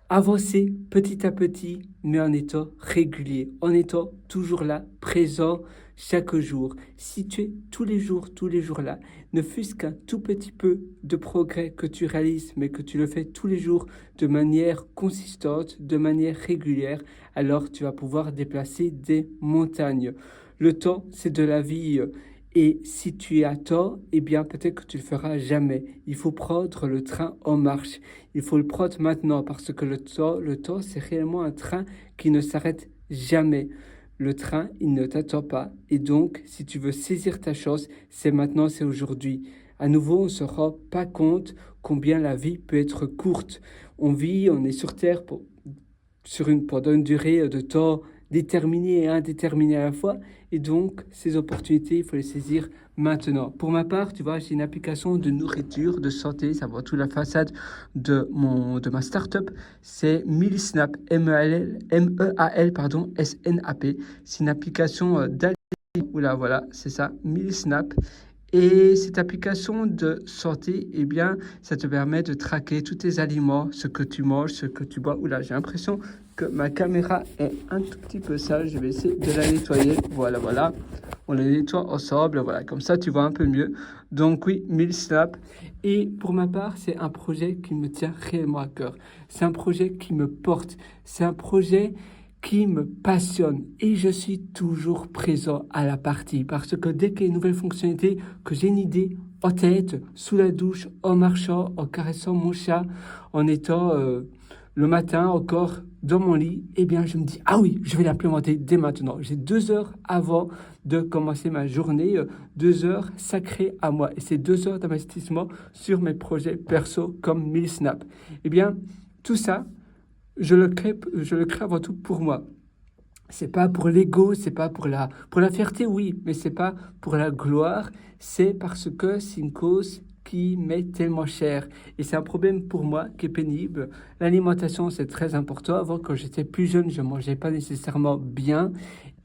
Avancer petit à petit, mais en étant régulier, en étant toujours là, présent chaque jour. Si tu es tous les jours là, ne fût-ce qu'un tout petit peu de progrès que tu réalises, mais que tu le fais tous les jours de manière consistante, de manière régulière, alors tu vas pouvoir déplacer des montagnes. Le temps, c'est de la vie. Et si tu attends, eh bien peut-être que tu le feras jamais. Il faut prendre le train en marche. Il faut le prendre maintenant parce que le temps, c'est réellement un train qui ne s'arrête jamais. Le train, il ne t'attend pas. Et donc, si tu veux saisir ta chance, c'est maintenant, c'est aujourd'hui. À nouveau, on ne se rend pas compte combien la vie peut être courte. On vit, on est sur Terre pendant une durée de temps déterminée et indéterminée à la fois. Et donc, ces opportunités, il faut les saisir maintenant. Pour ma part, tu vois, j'ai une application de nourriture, de santé, ça voit toute la façade de ma startup. C'est Mealsnap, M-E-A-L, pardon, S-N-A-P. C'est une application d'alimentation. Oula, voilà, c'est ça, Mealsnap. Et cette application de santé, eh bien, ça te permet de traquer tous tes aliments, ce que tu manges, ce que tu bois. Oula, j'ai l'impression que ma caméra est un tout petit peu sale. Je vais essayer de la nettoyer. Voilà, voilà. On la nettoie ensemble. Voilà, comme ça, tu vois un peu mieux. Donc oui, Mealsnap. Et pour ma part, c'est un projet qui me tient réellement à cœur. C'est un projet qui me porte. C'est un projet qui me passionne et je suis toujours présent à la partie parce que dès qu'il y a une nouvelle fonctionnalité, que j'ai une idée en tête, sous la douche, en marchant, en caressant mon chat, en étant le matin encore dans mon lit, eh bien je me dis, ah oui, je vais l'implémenter dès maintenant. J'ai 2 heures avant de commencer ma journée, 2 heures sacrées à moi. Et c'est 2 heures d'investissement sur mes projets perso comme Milsnap. Eh bien, tout ça, je le crée avant tout pour moi. C'est pas pour l'ego, c'est pas pour la fierté, oui, mais c'est pas pour la gloire. C'est parce que c'est une cause qui m'est tellement chère. Et c'est un problème pour moi qui est pénible. L'alimentation, c'est très important. Avant, quand j'étais plus jeune, je mangeais pas nécessairement bien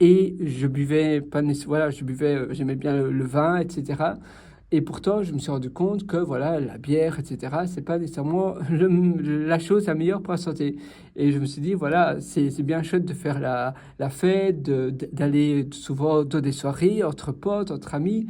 et je buvais pas, voilà, je buvais, j'aimais bien le vin, etc. Et pourtant, je me suis rendu compte que voilà, la bière, etc., c'est pas nécessairement la chose la meilleure pour la santé. Et je me suis dit, voilà, c'est bien chouette de faire la fête, d'aller souvent dans des soirées entre potes, entre amis,